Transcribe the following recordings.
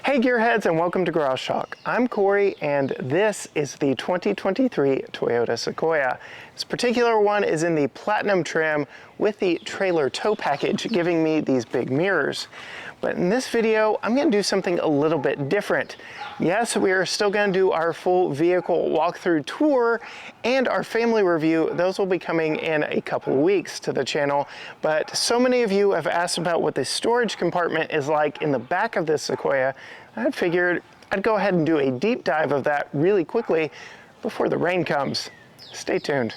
Hey Gearheads, and welcome to Garage Talk. I'm Corey and this is the 2023 Toyota Sequoia. This particular one is in the platinum trim with the trailer tow package, giving me these big mirrors. But in this video, I'm going to do something a little bit different. Yes, we are still going to do our full vehicle walkthrough tour and our family review. Those will be coming in a couple of weeks to the channel. But so many of you have asked about what the storage compartment is like in the back of this Sequoia. I figured I'd go ahead and do a deep dive of that really quickly before the rain comes. Stay tuned.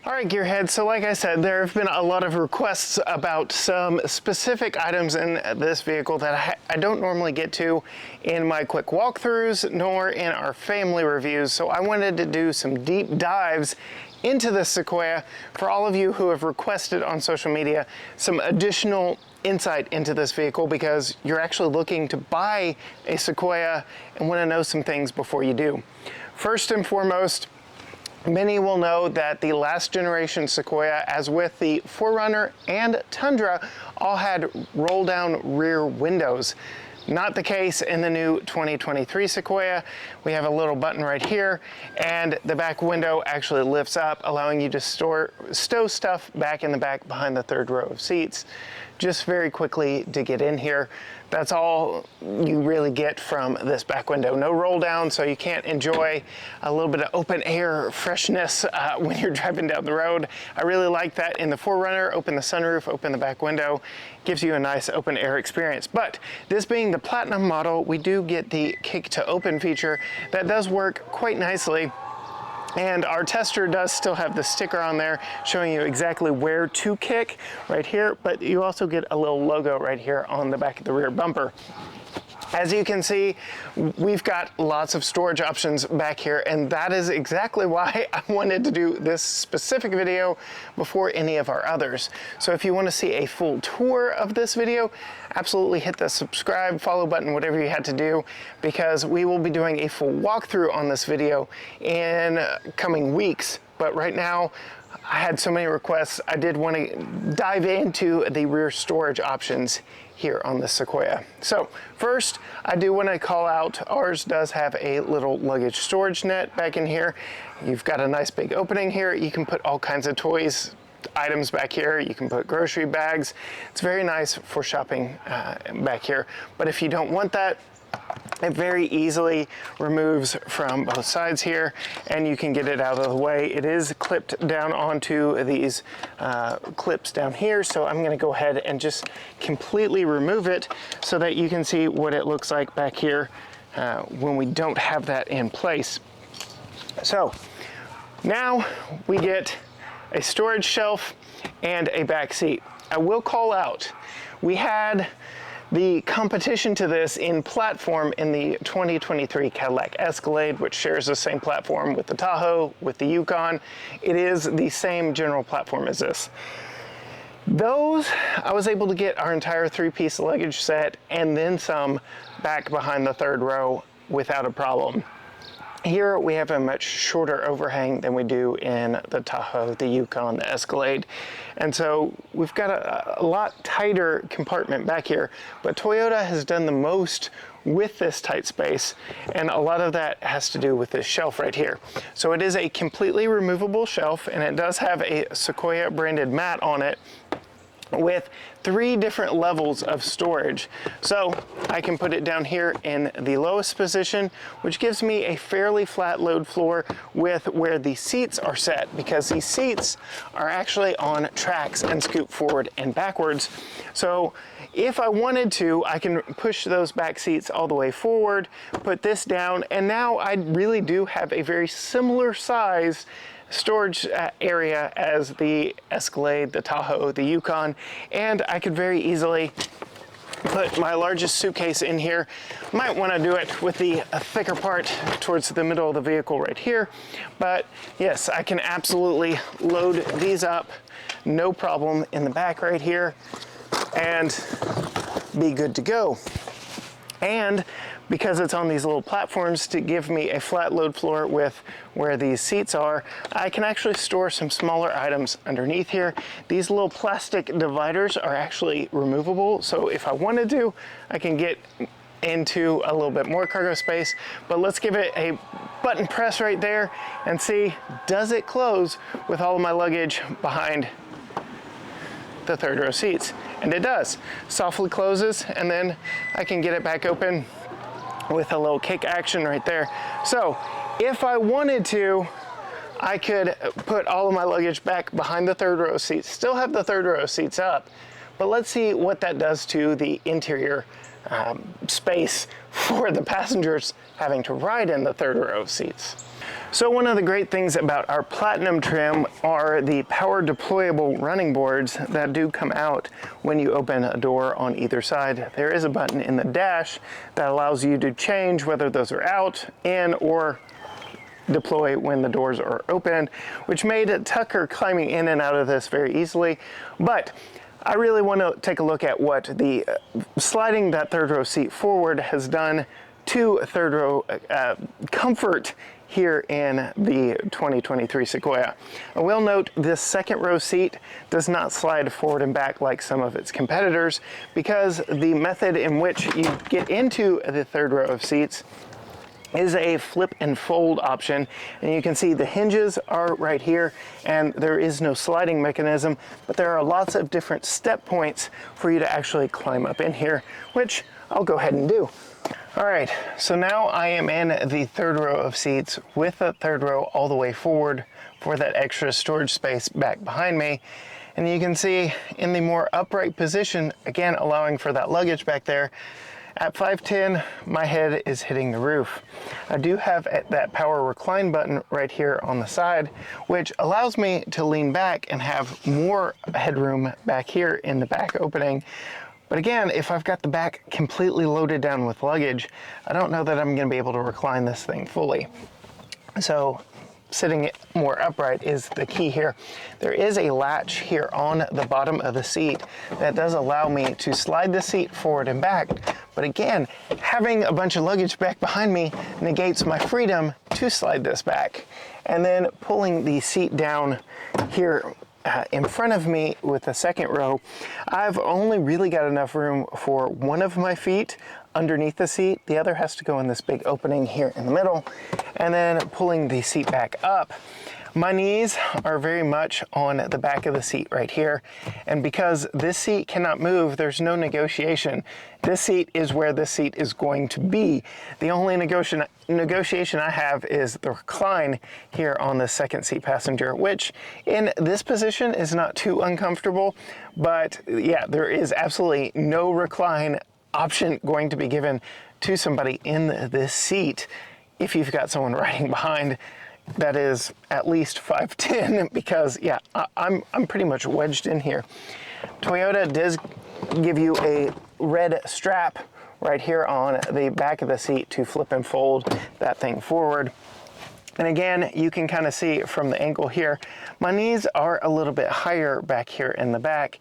All right, Gearheads, so like I said, there have been a lot of requests about some specific items in this vehicle that I don't normally get to in my quick walkthroughs nor in our family reviews. So I wanted to do some deep dives into the Sequoia for all of you who have requested on social media some additional insight into this vehicle, because you're actually looking to buy a Sequoia and want to know some things before you do. First and foremost, many will know that the last generation Sequoia, as with the 4Runner and Tundra, all had roll-down rear windows. Not the case in the new 2023 Sequoia. We have a little button right here, and the back window actually lifts up, allowing you to stow stuff back in the back behind the third row of seats. Just very quickly to get in here. That's all you really get from this back window. No roll down, so you can't enjoy a little bit of open air freshness when you're driving down the road. I really like that in the 4Runner. Open the sunroof, open the back window. Gives you a nice open air experience. But this being the Platinum model, we do get the kick to open feature that does work quite nicely. And our tester does still have the sticker on there showing you exactly where to kick right here, but you also get a little logo right here on the back of the rear bumper. As you can see, we've got lots of storage options back here, and that is exactly why I wanted to do this specific video before any of our others. So if you want to see a full tour of this video, absolutely hit the subscribe, follow button, whatever you had to do, because we will be doing a full walkthrough on this video in coming weeks. But right now, I had so many requests, I did want to dive into the rear storage options here on the Sequoia. So first, I do want to call out, ours does have a little luggage storage net back in here. You've got a nice big opening here. You can put all kinds of toys, items back here. You can put grocery bags. It's very nice for shopping back here. But if you don't want that, it very easily removes from both sides here, and you can get it out of the way. It is clipped down onto these clips down here, so I'm going to go ahead and just completely remove it so that you can see what it looks like back here when we don't have that in place. So now we get a storage shelf and a back seat. I will call out, we had the competition to this in platform in the 2023 Cadillac Escalade, which shares the same platform with the Tahoe, with the Yukon. It is the same general platform as this. Those, I was able to get our entire three-piece luggage set and then some back behind the third row without a problem. Here we have a much shorter overhang than we do in the Tahoe, the Yukon, the Escalade. And so we've got a lot tighter compartment back here, but Toyota has done the most with this tight space, and a lot of that has to do with this shelf right here. So it is a completely removable shelf, and it does have a Sequoia branded mat on it with 3 different levels of storage. So I can put it down here in the lowest position, which gives me a fairly flat load floor with where the seats are set, because these seats are actually on tracks and scoop forward and backwards. So if I wanted to, I can push those back seats all the way forward, put this down, and now I really do have a very similar size storage area as the Escalade, the Tahoe, the Yukon, and I could very easily put my largest suitcase in here. Might want to do it with the thicker part towards the middle of the vehicle right here, but yes, I can absolutely load these up, no problem, in the back right here, and be good to go. And because it's on these little platforms to give me a flat load floor with where these seats are, I can actually store some smaller items underneath here. These little plastic dividers are actually removable, so if I wanted to, I can get into a little bit more cargo space. But let's give it a button press right there and see, does it close with all of my luggage behind the third row seats? And it does. Softly closes, and then I can get it back open with a little kick action right there. So if I wanted to, I could put all of my luggage back behind the third row seats, still have the third row seats up, but let's see what that does to the interior space for the passengers having to ride in the third row seats. So one of the great things about our Platinum trim are the power deployable running boards that do come out when you open a door on either side. There is a button in the dash that allows you to change whether those are out, in, or deploy when the doors are open, which made Tucker climbing in and out of this very easily. But I really want to take a look at what the sliding that third row seat forward has done to third row comfort here in the 2023 Sequoia. I will note this second row seat does not slide forward and back like some of its competitors, because the method in which you get into the third row of seats is a flip and fold option, and you can see the hinges are right here and there is no sliding mechanism, but there are lots of different step points for you to actually climb up in here, which I'll go ahead and do. All right, so now I am in the third row of seats with the third row all the way forward for that extra storage space back behind me. And you can see in the more upright position, again, allowing for that luggage back there. At 5'10", my head is hitting the roof. I do have that power recline button right here on the side, which allows me to lean back and have more headroom back here in the back opening. But again, if I've got the back completely loaded down with luggage, I don't know that I'm going to be able to recline this thing fully. So sitting it more upright is the key here. There is a latch here on the bottom of the seat that does allow me to slide the seat forward and back. But again, having a bunch of luggage back behind me negates my freedom to slide this back. And then pulling the seat down here in front of me with the second row, I've only really got enough room for one of my feet underneath the seat. The other has to go in this big opening here in the middle. And then pulling the seat back up, my knees are very much on the back of the seat right here. And because this seat cannot move, there's no negotiation. This seat is where this seat is going to be. The only negotiation I have is the recline here on the second seat passenger, which in this position is not too uncomfortable. But yeah, there is absolutely no recline option going to be given to somebody in this seat if you've got someone riding behind that is at least 5'10", because yeah, I'm pretty much wedged in here. Toyota does give you a red strap right here on the back of the seat to flip and fold that thing forward. And again, you can kind of see from the angle here, my knees are a little bit higher back here in the back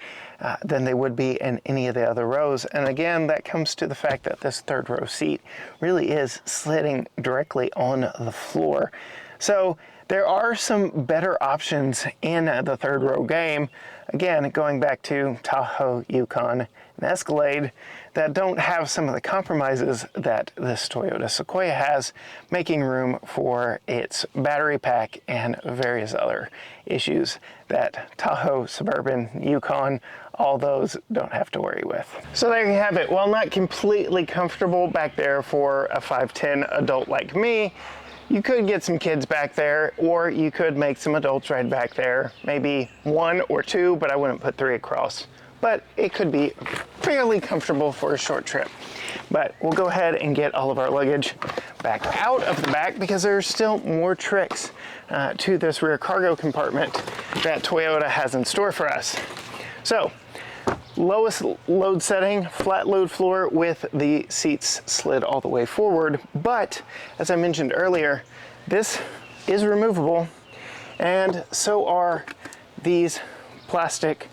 than they would be in any of the other rows. And again, that comes to the fact that this third row seat really is sliding directly on the floor. So there are some better options in the third row game. Again, going back to Tahoe, Yukon, and Escalade, that don't have some of the compromises that this Toyota Sequoia has, making room for its battery pack and various other issues that Tahoe, Suburban, Yukon, all those don't have to worry with. So there you have it. While not completely comfortable back there for a 5'10" adult like me, you could get some kids back there, or you could make some adults ride back there, maybe 1 or 2, but I wouldn't put 3 across. But it could be fairly comfortable for a short trip. But we'll go ahead and get all of our luggage back out of the back, because there's still more tricks to this rear cargo compartment that Toyota has in store for us. So, lowest load setting, flat load floor with the seats slid all the way forward. But as I mentioned earlier, this is removable, and so are these plastic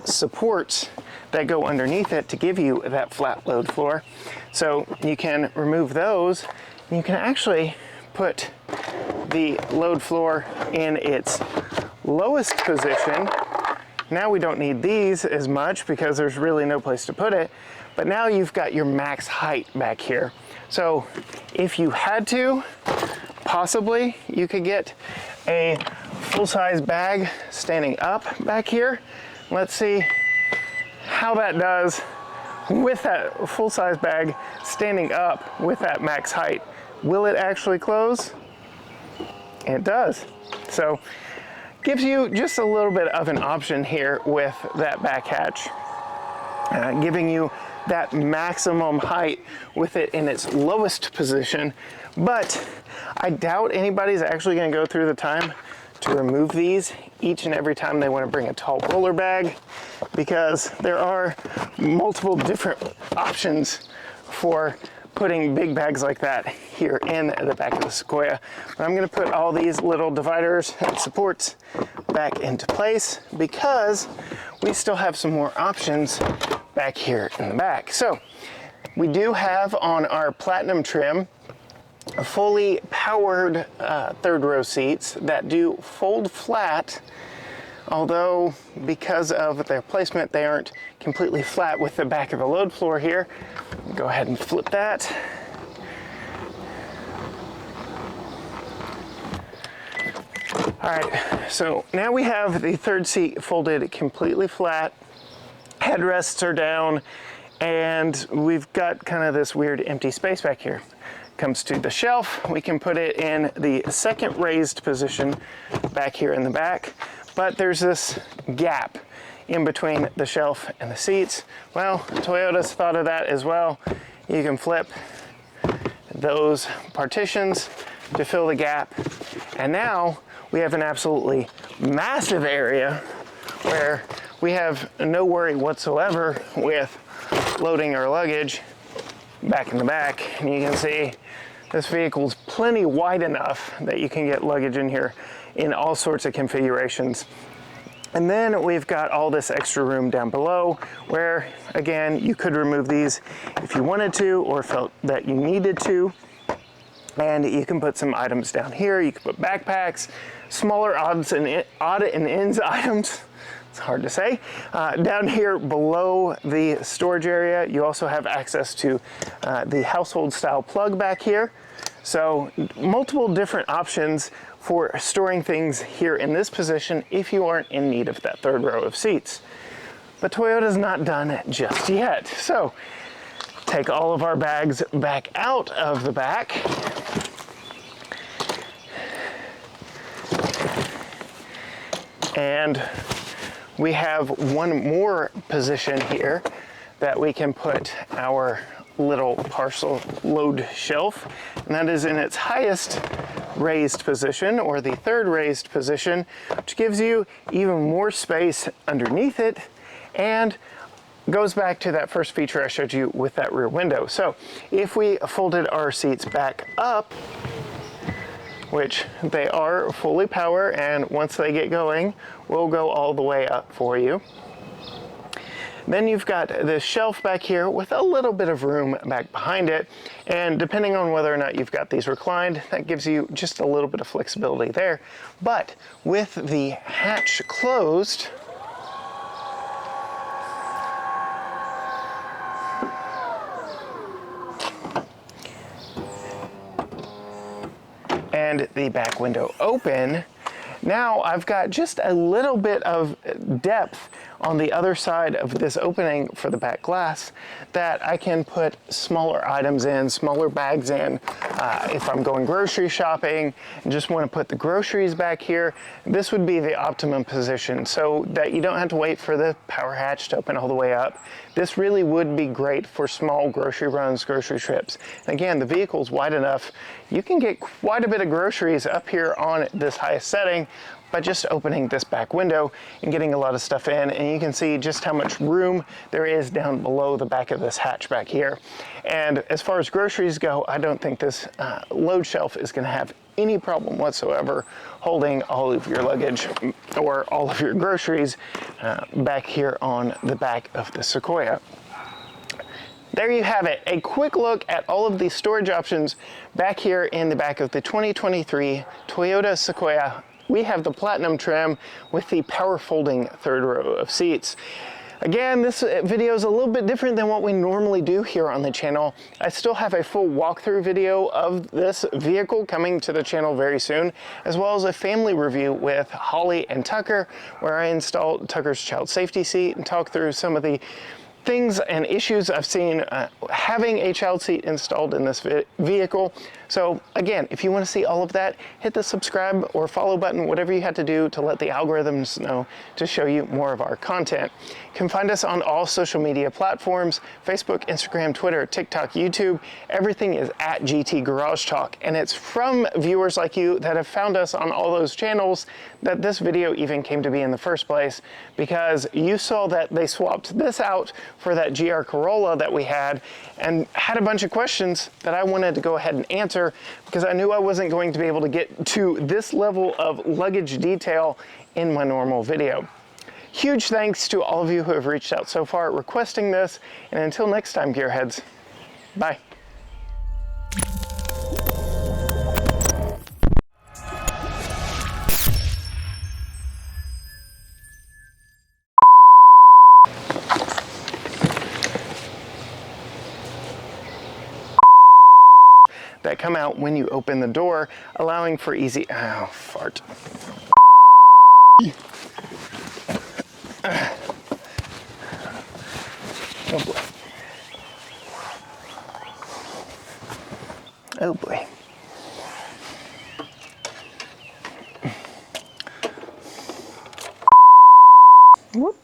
supports that go underneath it to give you that flat load floor. So you can remove those, and you can actually put the load floor in its lowest position. Now we don't need these as much because there's really no place to put it, but now you've got your max height back here. So if you had to, possibly you could get a full-size bag standing up back here. Let's see how that does with that full-size bag standing up with that max height. Will it actually close? It does. So gives you just a little bit of an option here with that back hatch, giving you that maximum height with it in its lowest position. But I doubt anybody's actually going to go through the time to remove these each and every time they want to bring a tall roller bag, because there are multiple different options for putting big bags like that here in the back of the Sequoia. But I'm going to put all these little dividers and supports back into place because we still have some more options back here in the back. So we do have on our Platinum trim fully powered third row seats that do fold flat, although because of their placement they aren't completely flat with the back of the load floor here. Go ahead and flip that. All right, so now we have the third seat folded completely flat. Headrests are down, and we've got kind of this weird empty space back here. Comes to the shelf, we can put it in the second raised position back here in the back, but there's this gap in between the shelf and the seats. Well, Toyota's thought of that as well. You can flip those partitions to fill the gap, and now we have an absolutely massive area where we have no worry whatsoever with loading our luggage back in the back. And you can see this vehicle's plenty wide enough that you can get luggage in here in all sorts of configurations. And then we've got all this extra room down below where, again, you could remove these if you wanted to or felt that you needed to. And you can put some items down here. You can put backpacks, smaller odds and ends items. It's hard to say. Down here below the storage area, you also have access to the household style plug back here. So multiple different options for storing things here in this position if you aren't in need of that third row of seats. But Toyota's not done just yet. So take all of our bags back out of the back. And we have one more position here that we can put our little parcel load shelf, and that is in its highest raised position, or the third raised position, which gives you even more space underneath it and goes back to that first feature I showed you with that rear window. So if we folded our seats back up, which they are fully power, and once they get going, we'll go all the way up for you. Then you've got this shelf back here with a little bit of room back behind it, and depending on whether or not you've got these reclined, that gives you just a little bit of flexibility there. But with the hatch closed, and the back window open, now I've got just a little bit of depth on the other side of this opening for the back glass that I can put smaller items in, smaller bags in. If I'm going grocery shopping and just want to put the groceries back here, this would be the optimum position so that you don't have to wait for the power hatch to open all the way up. This really would be great for small grocery runs, grocery trips. And again, the vehicle's wide enough, you can get quite a bit of groceries up here on this highest setting by just opening this back window and getting a lot of stuff in. And you can see just how much room there is down below the back of this hatch back here. And as far as groceries go, I don't think this load shelf is going to have any problem whatsoever holding all of your luggage or all of your groceries back here on the back of the Sequoia. There you have it, a quick look at all of the storage options back here in the back of the 2023 Toyota Sequoia. We have the Platinum trim with the power folding third row of seats. Again, this video is a little bit different than what we normally do here on the channel. I still have a full walkthrough video of this vehicle coming to the channel very soon, as well as a family review with Holly and Tucker, where I installed Tucker's child safety seat and talk through some of the things and issues I've seen having a child seat installed in this vehicle. So again, if you want to see all of that, hit the subscribe or follow button, whatever you had to do to let the algorithms know to show you more of our content. You can find us on all social media platforms, Facebook, Instagram, Twitter, TikTok, YouTube. Everything is at GT Garage Talk, and it's from viewers like you that have found us on all those channels that this video even came to be in the first place, because you saw that they swapped this out for that GR Corolla that we had and had a bunch of questions that I wanted to go ahead and answer, because I knew I wasn't going to be able to get to this level of luggage detail in my normal video. Huge thanks to all of you who have reached out so far requesting this, and until next time, gearheads, bye. That come out when you open the door, allowing for easy, oh, fart. Oh boy. Oh boy. Whoop.